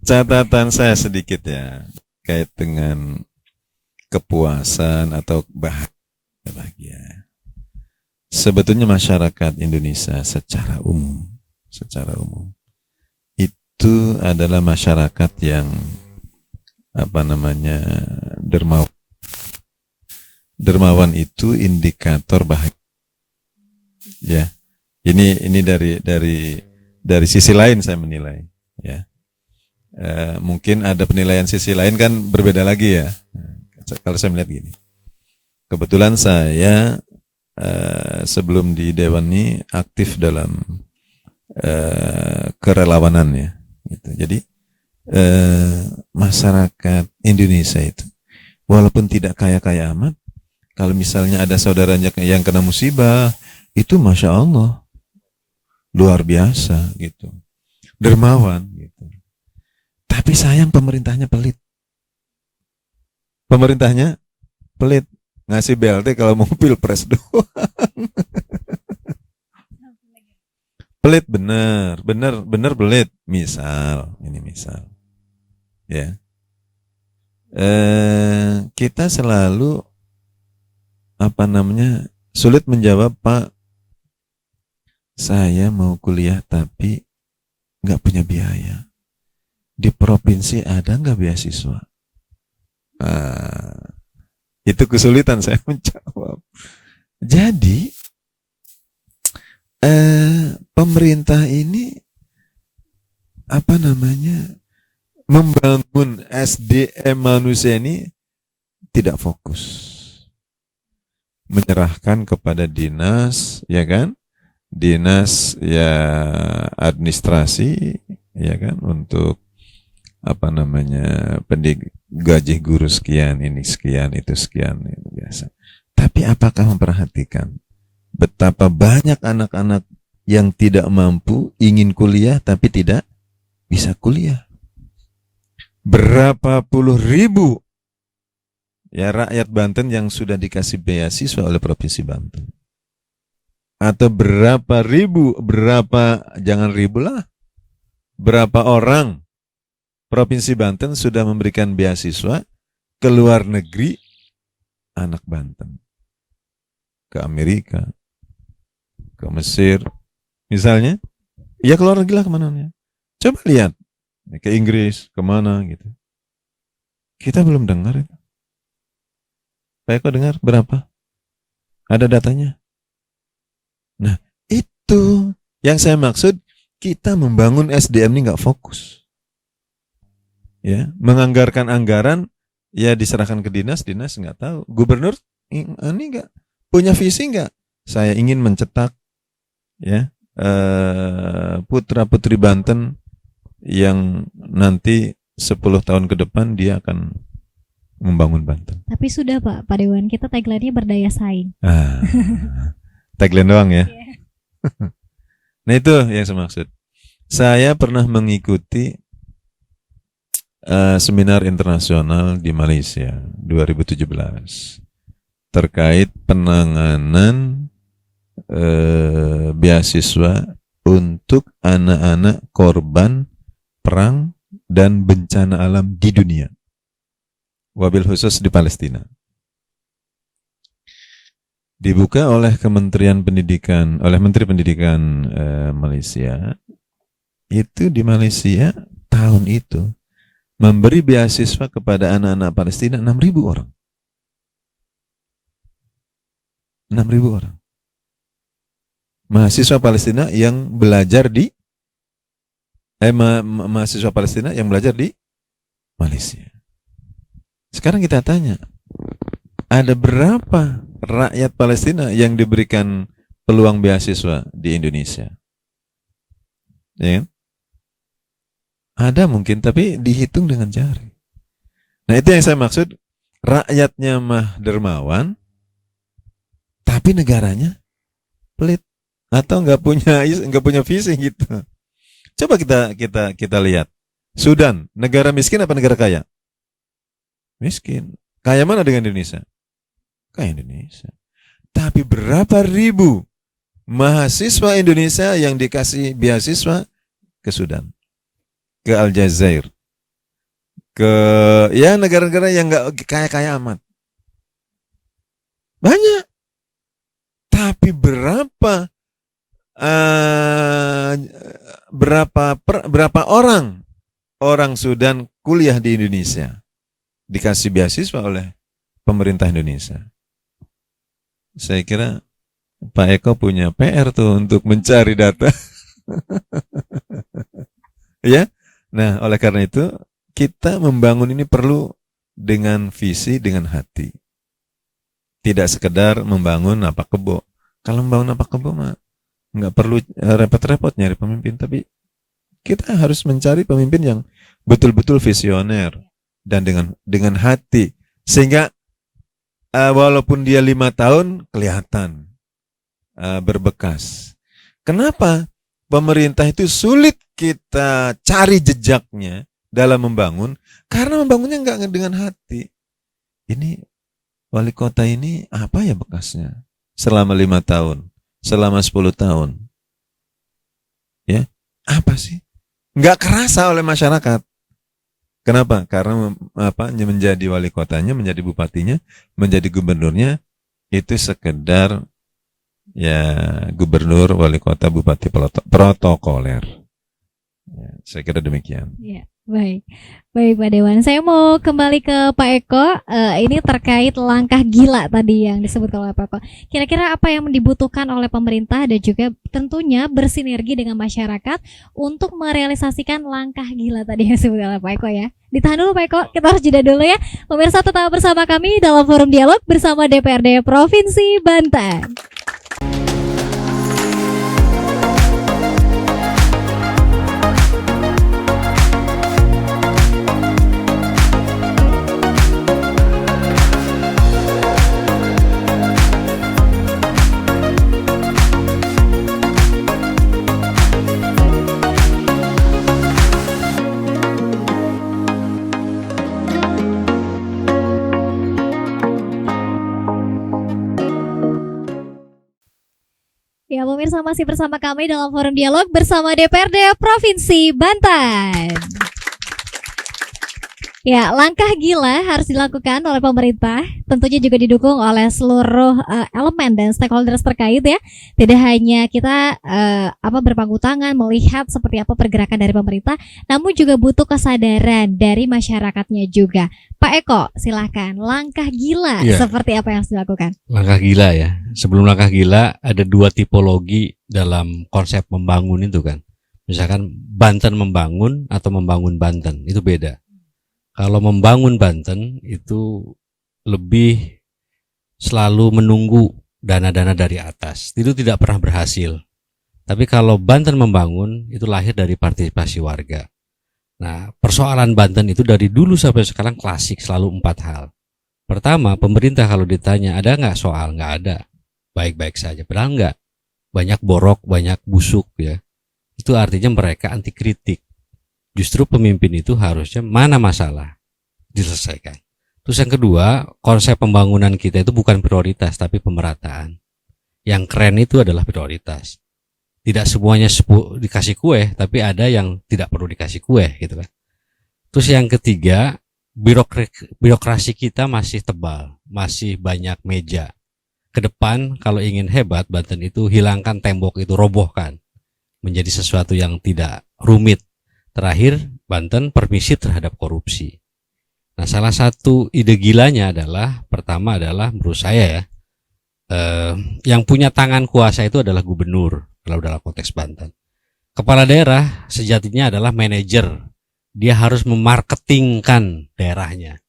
Catatan saya sedikit ya, kait dengan kepuasan atau bahagia. sebetulnya masyarakat Indonesia secara umum itu adalah masyarakat yang dermawan. Dermawan itu indikator bahagia. Ya, ini dari sisi lain saya menilai. Ya, mungkin ada penilaian sisi lain kan berbeda lagi ya. Kalau saya melihat gini, kebetulan saya sebelum di Dewan ini aktif dalam kerelawanan ya. Gitu. Jadi masyarakat Indonesia itu walaupun tidak kaya-kaya amat, kalau misalnya ada saudaranya yang kena musibah, itu Masya Allah luar biasa gitu, dermawan gitu. Tapi sayang pemerintahnya pelit. Ngasih BLT kalau mau pilpres doang. Pelit bener pelit. Misal ya, kita selalu sulit menjawab, Pak, saya mau kuliah tapi nggak punya biaya. Di provinsi ada nggak beasiswa? Itu kesulitan saya menjawab. Jadi pemerintah ini membangun SDM manusia ini tidak fokus, menyerahkan kepada dinas, ya kan, dinas ya administrasi, ya kan, untuk gaji guru sekian, ini sekian, itu sekian, itu biasa. Tapi apakah memperhatikan betapa banyak anak-anak yang tidak mampu ingin kuliah tapi tidak bisa kuliah? Berapa puluh ribu ya rakyat Banten yang sudah dikasih beasiswa oleh Provinsi Banten? Atau berapa orang Provinsi Banten sudah memberikan beasiswa ke luar negeri anak Banten, ke Amerika, ke Mesir misalnya, ya ke luar negeri lah kemana ya. Coba lihat ke Inggris, kemana gitu. Kita belum dengar itu. Pak Eko dengar berapa? Ada datanya. Nah, itu yang saya maksud, kita membangun SDM ini nggak fokus. Ya, menganggarkan anggaran ya diserahkan ke dinas nggak tahu. Gubernur ini nggak punya visi nggak? Saya ingin mencetak ya putra-putri Banten yang nanti 10 tahun ke depan dia akan membangun Banten. Tapi sudah Pak Dewan, kita tagline-nya berdaya saing. Tagline doang ya. Nah itu yang saya maksud. Saya pernah mengikuti seminar internasional di Malaysia 2017 terkait penanganan beasiswa untuk anak-anak korban perang dan bencana alam di dunia, wabil khusus di Palestina. Dibuka oleh Kementerian Pendidikan, oleh Menteri Pendidikan Malaysia. Itu di Malaysia tahun itu memberi beasiswa kepada anak-anak Palestina 6.000 orang. 6.000 orang. Mahasiswa Palestina yang belajar di mahasiswa Palestina yang belajar di Malaysia. Sekarang kita tanya, ada berapa rakyat Palestina yang diberikan peluang beasiswa di Indonesia? Ya kan? Ada mungkin, tapi dihitung dengan jari. Nah itu yang saya maksud, rakyatnya mah dermawan, tapi negaranya pelit atau nggak punya visi gitu. Coba kita lihat, Sudan, negara miskin apa negara kaya? Miskin. Kaya mana dengan Indonesia? Kaya Indonesia. Tapi berapa ribu mahasiswa Indonesia yang dikasih beasiswa ke Sudan, ke Aljazair, ke ya negara-negara yang nggak kaya-kaya amat. Banyak. Tapi Tapi berapa orang Sudan kuliah di Indonesia dikasih beasiswa oleh pemerintah Indonesia? Saya kira Pak Eko punya PR tuh untuk mencari data. Ya. Nah, oleh karena itu kita membangun ini perlu dengan visi, dengan hati. Tidak sekedar membangun apa kebo. Kalau membangun apa kebo mah nggak perlu repot-repot nyari pemimpin, tapi kita harus mencari pemimpin yang betul-betul visioner dan dengan hati, sehingga walaupun dia 5 tahun kelihatan berbekas. Kenapa pemerintah itu sulit kita cari jejaknya dalam membangun? Karena membangunnya nggak dengan hati. Ini wali kota ini apa ya bekasnya? Selama 5 tahun, selama 10 tahun. Ya, apa sih? Nggak kerasa oleh masyarakat. Kenapa? Karena menjadi wali kotanya, menjadi bupatinya, menjadi gubernurnya itu sekedar ya gubernur, wali kota, bupati protokoler. Ya, saya kira demikian. Ya, baik Pak Dewan. Saya mau kembali ke Pak Eko. Ini terkait langkah gila tadi yang disebutkan oleh Pak Eko. Kira-kira apa yang dibutuhkan oleh pemerintah dan juga tentunya bersinergi dengan masyarakat untuk merealisasikan langkah gila tadi yang disebutkan oleh Pak Eko ya. Ditahan dulu Pak Eko, kita harus jeda dulu ya. Pemirsa tetap bersama kami dalam forum dialog bersama DPRD Provinsi Banten. Ya, pemirsa masih bersama kami dalam forum dialog bersama DPRD Provinsi Banten. Ya, langkah gila harus dilakukan oleh pemerintah, tentunya juga didukung oleh seluruh elemen dan stakeholders terkait ya. Tidak hanya kita berpangku tangan melihat seperti apa pergerakan dari pemerintah, namun juga butuh kesadaran dari masyarakatnya juga. Pak Eko, silahkan. Langkah gila seperti apa yang harus dilakukan? Langkah gila ya. Sebelum langkah gila ada 2 tipologi dalam konsep membangun itu kan. Misalkan Banten membangun atau membangun Banten, itu beda. Kalau membangun Banten itu lebih selalu menunggu dana-dana dari atas. Itu tidak pernah berhasil. Tapi kalau Banten membangun itu lahir dari partisipasi warga. Nah, persoalan Banten itu dari dulu sampai sekarang klasik, selalu 4 hal. Pertama, pemerintah kalau ditanya ada nggak soal, nggak ada. Baik-baik saja. Padahal nggak. Banyak borok, banyak busuk ya. Itu artinya mereka anti kritik. Justru pemimpin itu harusnya mana masalah diselesaikan. Terus yang kedua, konsep pembangunan kita itu bukan prioritas tapi pemerataan. Yang keren itu adalah prioritas. Tidak semuanya dikasih kue, tapi ada yang tidak perlu dikasih kue gitu kan. Terus yang ketiga, birokrasi kita masih tebal, masih banyak meja. Ke depan kalau ingin hebat Banten itu hilangkan tembok itu, robohkan menjadi sesuatu yang tidak rumit. Terakhir, Banten permisi terhadap korupsi. Nah, salah satu ide gilanya adalah, pertama adalah menurut saya ya, yang punya tangan kuasa itu adalah gubernur kalau dalam konteks Banten. Kepala daerah sejatinya adalah manajer. Dia harus memarketingkan daerahnya.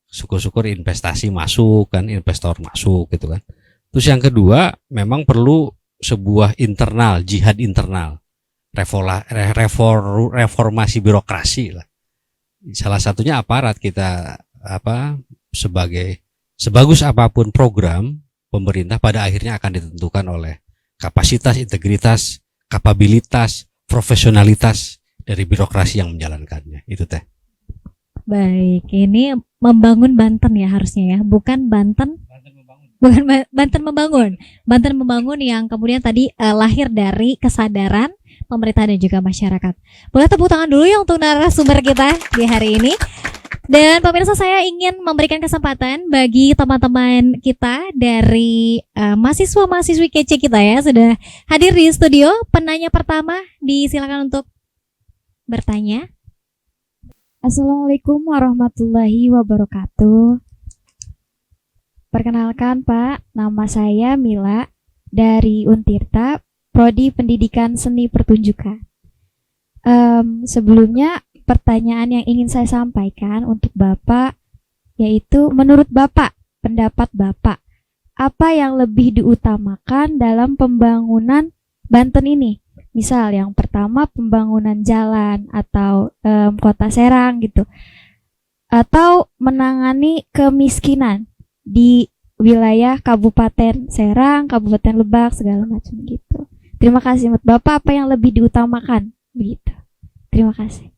Syukur-syukur investasi masuk kan, investor masuk gitu kan. Terus yang kedua, memang perlu sebuah internal, jihad internal. Reformasi birokrasi lah. Salah satunya aparat kita sebagus apapun program pemerintah pada akhirnya akan ditentukan oleh kapasitas, integritas, kapabilitas, profesionalitas dari birokrasi yang menjalankannya. Itu teh. Baik, ini membangun Banten ya harusnya ya, bukan Banten membangun. Bukan Banten membangun. Banten membangun yang kemudian tadi lahir dari kesadaran pemerintah dan juga masyarakat. Boleh tepuk tangan dulu ya untuk narasumber kita di hari ini. Dan pemirsa, saya ingin memberikan kesempatan bagi teman-teman kita dari mahasiswa-mahasiswi kece kita ya, sudah hadir di studio. Penanya pertama, disilakan untuk bertanya. Assalamualaikum warahmatullahi wabarakatuh. Perkenalkan Pak, nama saya Mila dari Untirta, Prodi Pendidikan Seni Pertunjukan. Sebelumnya pertanyaan yang ingin saya sampaikan untuk Bapak, yaitu menurut Bapak, pendapat Bapak, apa yang lebih diutamakan dalam pembangunan Banten ini? Misal yang pertama pembangunan jalan atau kota Serang gitu, atau menangani kemiskinan di wilayah Kabupaten Serang, Kabupaten Lebak, segala macam gitu. Terima kasih menurut Bapak, apa yang lebih diutamakan begitu. Terima kasih.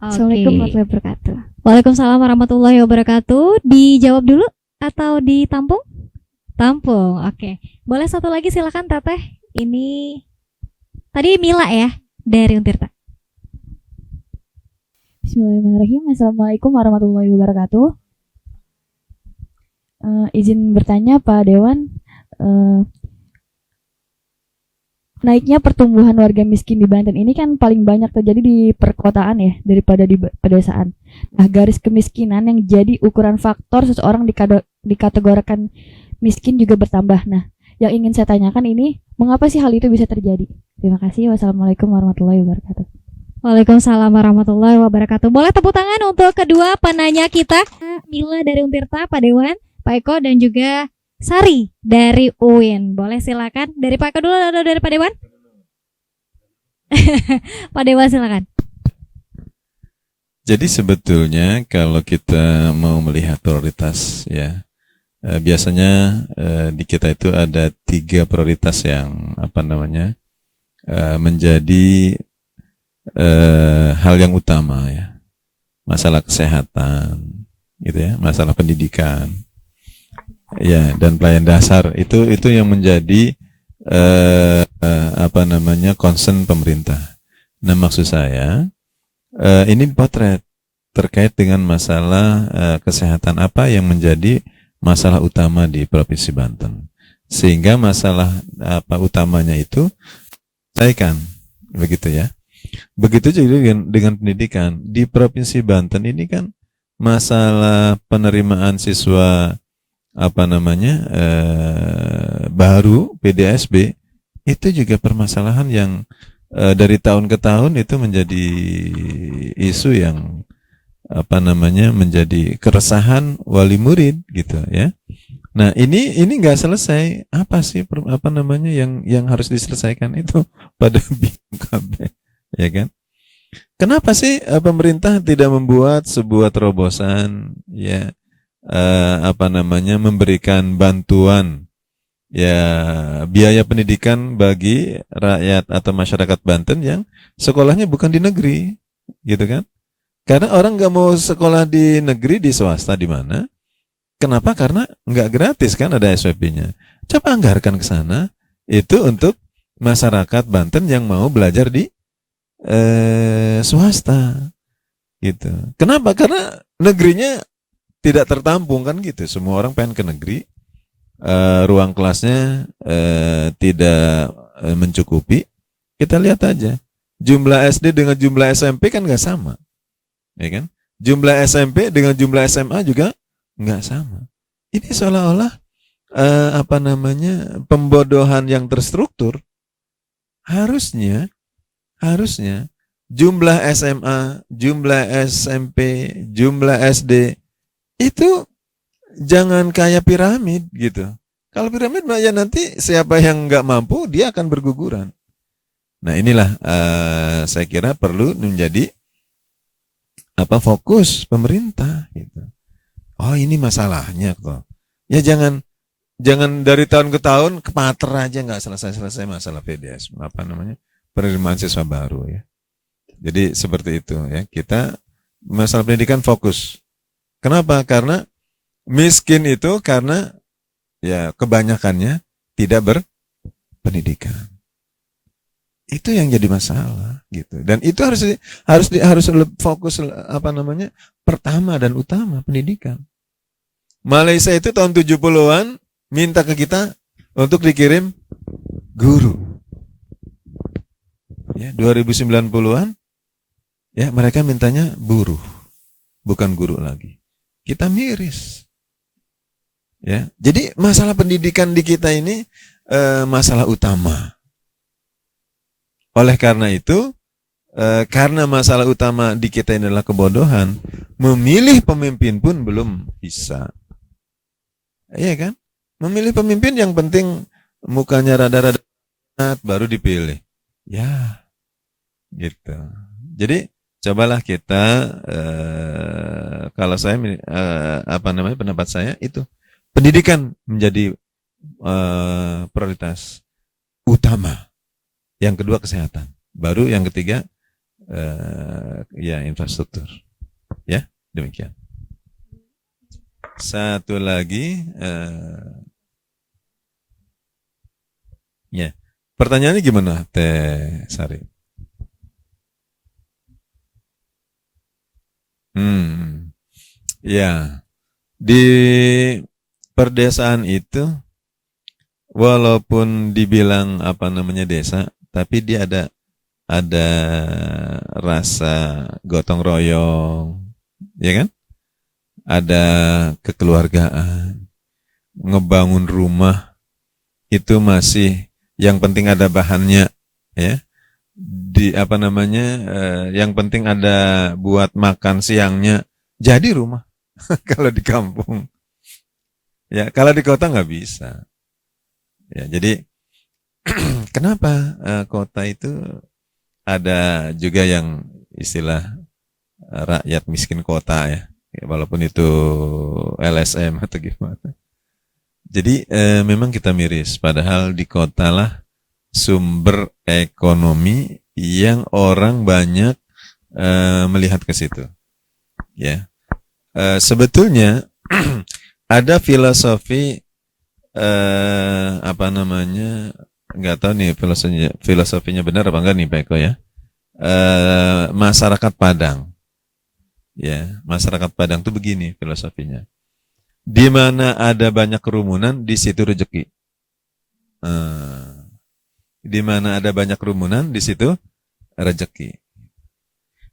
Assalamualaikum warahmatullahi wabarakatuh. Waalaikumsalam warahmatullahi wabarakatuh. Dijawab dulu atau ditampung? Tampung. Oke. Boleh satu lagi silakan Teteh. Ini tadi Mila ya dari Untirta. Bismillahirrahmanirrahim. Assalamualaikum warahmatullahi wabarakatuh. Izin bertanya Pak Dewan, naiknya pertumbuhan warga miskin di Banten ini kan paling banyak terjadi di perkotaan ya daripada di pedesaan. Nah, garis kemiskinan yang jadi ukuran faktor seseorang dikategorikan miskin juga bertambah. Nah, yang ingin saya tanyakan ini, mengapa sih hal itu bisa terjadi? Terima kasih. Wassalamualaikum warahmatullahi wabarakatuh. Waalaikumsalam warahmatullahi wabarakatuh. Boleh tepuk tangan untuk kedua penanya kita, Mila dari Untirta, Pak Dewan, Pak Eko, dan juga Sari dari UIN. Boleh silakan dari Pak Eko dulu atau dari Pak Dewan? Pak Dewan silakan. Jadi sebetulnya kalau kita mau melihat prioritas ya, biasanya di kita itu ada 3 prioritas yang menjadi hal yang utama ya. Masalah kesehatan, gitu ya, masalah pendidikan. Ya, dan pelayanan dasar itu yang menjadi concern pemerintah. Nah, maksud saya ini potret terkait dengan masalah kesehatan apa yang menjadi masalah utama di Provinsi Banten. Sehingga masalah utamanya itu selesaikan, begitu ya. Begitu juga dengan pendidikan. Di Provinsi Banten ini kan masalah penerimaan siswa baru PDSB itu juga permasalahan yang dari tahun ke tahun itu menjadi isu yang menjadi keresahan wali murid gitu ya. Nah, ini nggak selesai. Apa sih yang harus diselesaikan itu pada BKB, ya kan? Kenapa sih pemerintah tidak membuat sebuah terobosan ya, memberikan bantuan ya biaya pendidikan bagi rakyat atau masyarakat Banten yang sekolahnya bukan di negeri, gitu kan? Karena orang nggak mau sekolah di negeri, di swasta, di mana? Kenapa? Karena nggak gratis kan, ada SPP-nya. Coba anggarkan ke sana itu untuk masyarakat Banten yang mau belajar di swasta, gitu. Kenapa? Karena negerinya tidak tertampung kan gitu. Semua orang pengen ke negeri, ruang kelasnya tidak mencukupi. Kita lihat aja jumlah SD dengan jumlah SMP kan nggak sama, ya kan? Jumlah SMP dengan jumlah SMA juga nggak sama. Ini seolah-olah pembodohan yang terstruktur. Harusnya jumlah SMA, jumlah SMP, jumlah SD itu jangan kayak piramid gitu. Kalau piramid ya nanti siapa yang nggak mampu dia akan berguguran. Nah, inilah saya kira perlu menjadi fokus pemerintah gitu. Oh, ini masalahnya kok. Ya jangan dari tahun ke tahun kepater aja, nggak selesai masalah PDS penerimaan siswa baru ya. Jadi seperti itu ya, kita masalah pendidikan fokus. Kenapa? Karena miskin itu karena ya kebanyakannya tidak berpendidikan. Itu yang jadi masalah. gitu. Dan itu harus fokus pertama dan utama pendidikan. Malaysia itu tahun 70-an minta ke kita untuk dikirim guru. Ya, 2090-an ya mereka mintanya buruh, bukan guru lagi. Kita miris. Ya, jadi masalah pendidikan di kita ini masalah utama. Oleh karena itu, karena masalah utama di kita ini adalah kebodohan, memilih pemimpin pun belum bisa. Iya kan? Memilih pemimpin yang penting mukanya rada-rada baru dipilih. Ya, gitu. Jadi cobalah kita, kalau saya pendapat saya itu pendidikan menjadi prioritas utama. Yang kedua kesehatan. Baru yang ketiga ya infrastruktur. Ya, demikian. Satu lagi ya. Pertanyaannya gimana, Teh Sari? Ya. Di perdesaan itu walaupun dibilang desa, tapi dia ada rasa gotong royong, ya kan? Ada kekeluargaan, ngebangun rumah itu masih yang penting ada bahannya, ya. Yang penting ada buat makan siangnya, jadi rumah. Kalau di kampung, ya kalau di kota nggak bisa. Ya, jadi kenapa kota itu ada juga yang istilah rakyat miskin kota ya, walaupun itu LSM atau gimana. Jadi memang kita miris, padahal di kota lah sumber ekonomi yang orang banyak melihat ke situ. Ya, sebetulnya ada filosofi nggak tahu nih filosofinya benar apa enggak nih Pak Eko ya. Masyarakat Padang, ya masyarakat Padang tuh begini filosofinya. Di mana ada banyak kerumunan, di situ rezeki. Di mana ada banyak kerumunan, di situ rezeki.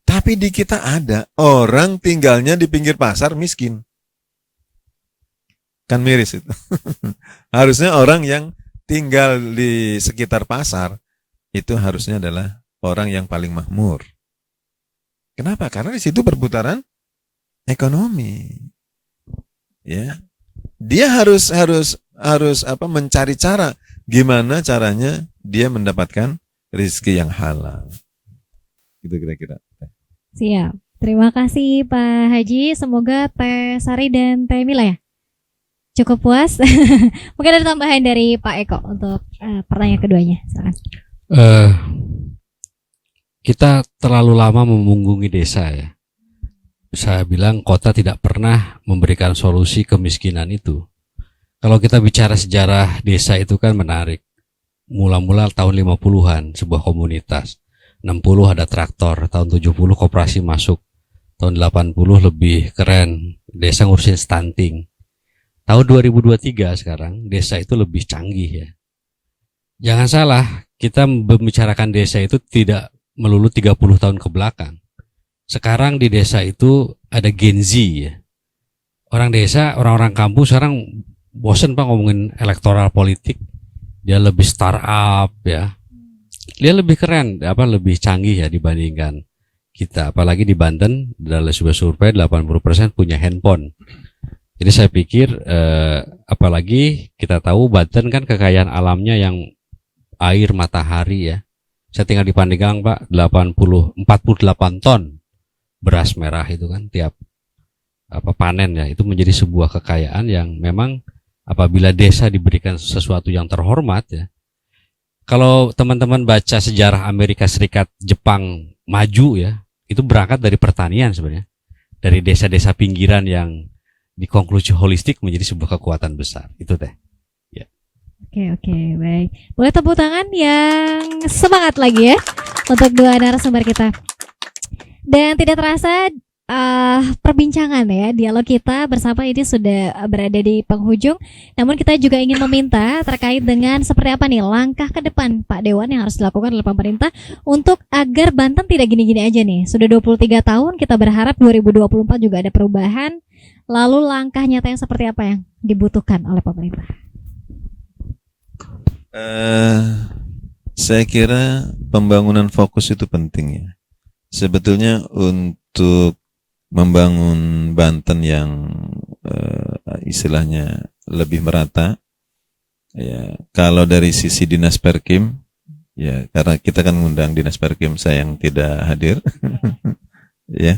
Tapi di kita ada orang tinggalnya di pinggir pasar miskin. Kan miris itu. Harusnya orang yang tinggal di sekitar pasar itu harusnya adalah orang yang paling makmur. Kenapa? Karena di situ perputaran ekonomi. Ya. Dia harus mencari cara gimana caranya dia mendapatkan rezeki yang halal. Gitu kira-kira. Siap. Terima kasih Pak Haji. Semoga Teh Sari dan Teh Mila ya cukup puas. Mungkin ada tambahan dari Pak Eko untuk pertanyaan keduanya. Silakan. Kita terlalu lama memunggungi desa ya. Saya bilang kota tidak pernah memberikan solusi kemiskinan itu. Kalau kita bicara sejarah desa itu kan menarik. Mula-mula tahun 50-an sebuah komunitas. 60 ada traktor, tahun 70 koperasi masuk. Tahun 80 lebih keren, desa ngurusin stunting. Tahun 2023 sekarang desa itu lebih canggih ya. Jangan salah, kita membicarakan desa itu tidak melulu 30 tahun ke belakang. Sekarang di desa itu ada Gen Z ya. Orang desa, orang-orang kampung sekarang bosen Pak ngomongin elektoral politik. Dia lebih startup ya. Dia lebih keren, lebih canggih ya dibandingkan kita. Apalagi di Banten, dalam sebuah survei 80% punya handphone. Jadi saya pikir apalagi kita tahu Banten kan kekayaan alamnya yang air, matahari ya. Saya tinggal di Pandeglang Pak, 48 ton beras merah itu kan tiap panen ya. Itu menjadi sebuah kekayaan yang memang apabila desa diberikan sesuatu yang terhormat ya. Kalau teman-teman baca sejarah Amerika Serikat, Jepang maju ya, itu berangkat dari pertanian sebenarnya. Dari desa-desa pinggiran yang dikonklusi holistik menjadi sebuah kekuatan besar. Itu teh. Ya. Oke, baik. Boleh tepuk tangan yang semangat lagi ya untuk dua narasumber kita. Dan tidak terasa perbincangan ya, dialog kita bersama ini sudah berada di penghujung. Namun kita juga ingin meminta terkait dengan seperti apa nih langkah ke depan Pak Dewan yang harus dilakukan oleh pemerintah untuk agar Banten tidak gini-gini aja nih. Sudah 23 tahun, kita berharap 2024 juga ada perubahan. Lalu langkah nyata yang seperti apa yang dibutuhkan oleh pemerintah? Saya kira pembangunan fokus itu penting ya. Sebetulnya untuk membangun Banten yang istilahnya lebih merata, ya kalau dari sisi Dinas Perkim, ya karena kita kan mengundang Dinas Perkim saya yang tidak hadir, ya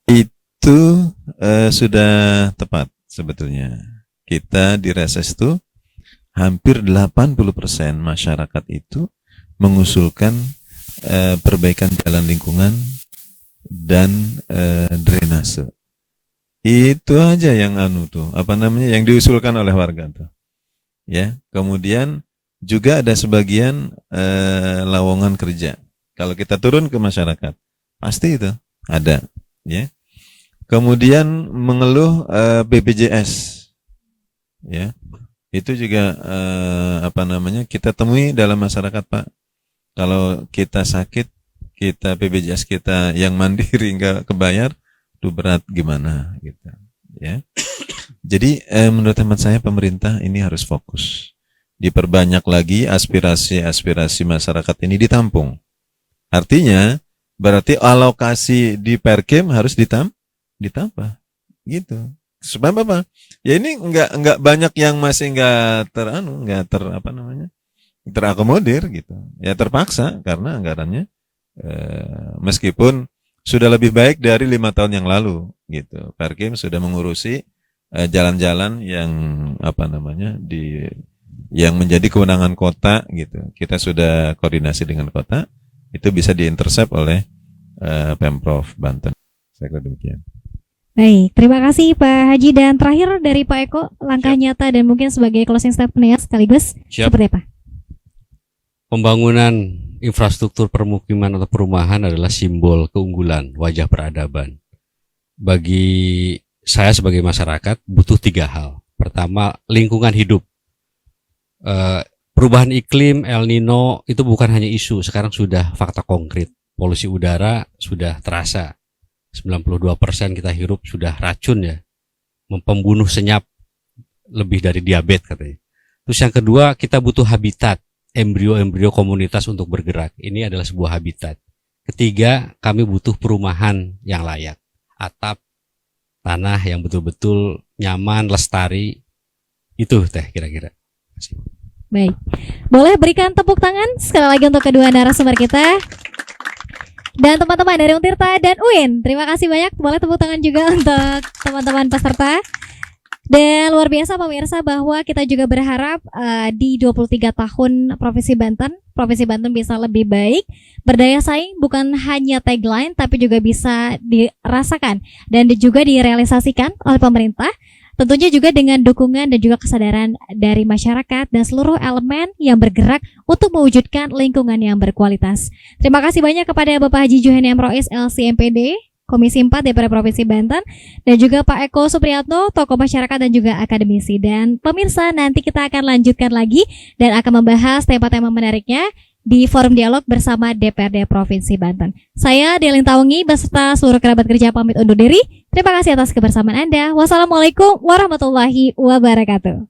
itu sudah tepat sebetulnya. Kita di reses itu hampir 80% masyarakat itu mengusulkan perbaikan jalan lingkungan dan drainase. Itu aja yang yang diusulkan oleh warga tuh. Ya, kemudian juga ada sebagian lowongan kerja. Kalau kita turun ke masyarakat, pasti itu ada, ya. Kemudian mengeluh BPJS. Ya. Itu juga kita temui dalam masyarakat, Pak. Kalau kita sakit, kita BPJS kita yang mandiri nggak kebayar, itu berat gimana gitu, ya. Jadi menurut teman saya pemerintah ini harus fokus, diperbanyak lagi aspirasi masyarakat ini ditampung. Artinya berarti alokasi di Perkim harus ditambah, gitu. Sebab apa? Ya ini nggak banyak yang masih terakomodir gitu. Ya terpaksa karena anggarannya meskipun sudah lebih baik dari 5 tahun yang lalu gitu. Perkim sudah mengurusi jalan-jalan yang yang menjadi kewenangan kota gitu. Kita sudah koordinasi dengan kota, itu bisa diintersep oleh Pemprov Banten. Saya kira demikian. Baik, terima kasih Pak Haji. Dan terakhir dari Pak Eko, langkah nyata dan mungkin sebagai closing statement ya sekaligus seperti apa? Pembangunan infrastruktur permukiman atau perumahan adalah simbol keunggulan, wajah peradaban. Bagi saya sebagai masyarakat butuh 3 hal. Pertama, lingkungan hidup. Perubahan iklim, El Nino itu bukan hanya isu, sekarang sudah fakta konkret. Polusi udara sudah terasa. 92% kita hirup sudah racun ya. Pembunuh senyap lebih dari diabetes katanya. Terus yang kedua, kita butuh habitat. Embrio-embrio komunitas untuk bergerak. Ini adalah sebuah habitat. Ketiga, kami butuh perumahan yang layak. Atap, tanah yang betul-betul nyaman, lestari. Itu teh kira-kira. Baik. Boleh berikan tepuk tangan sekali lagi untuk kedua narasumber kita. Dan teman-teman dari Untirta dan UIN, terima kasih banyak. Boleh tepuk tangan juga untuk teman-teman peserta. Dan luar biasa pemirsa bahwa kita juga berharap di 23 tahun Provinsi Banten bisa lebih baik. Berdaya saing bukan hanya tagline tapi juga bisa dirasakan dan juga direalisasikan oleh pemerintah. Tentunya juga dengan dukungan dan juga kesadaran dari masyarakat dan seluruh elemen yang bergerak untuk mewujudkan lingkungan yang berkualitas. Terima kasih banyak kepada Bapak Haji Juhani Amrois LCMPD Komisi 4 DPR Provinsi Banten, dan juga Pak Eko Supriyatno, tokoh masyarakat dan juga akademisi. Dan pemirsa, nanti kita akan lanjutkan lagi dan akan membahas tema-tema menariknya di forum dialog bersama DPRD Provinsi Banten. Saya Delin Taungi beserta seluruh kerabat kerja pamit undur diri. Terima kasih atas kebersamaan Anda. Wassalamualaikum warahmatullahi wabarakatuh.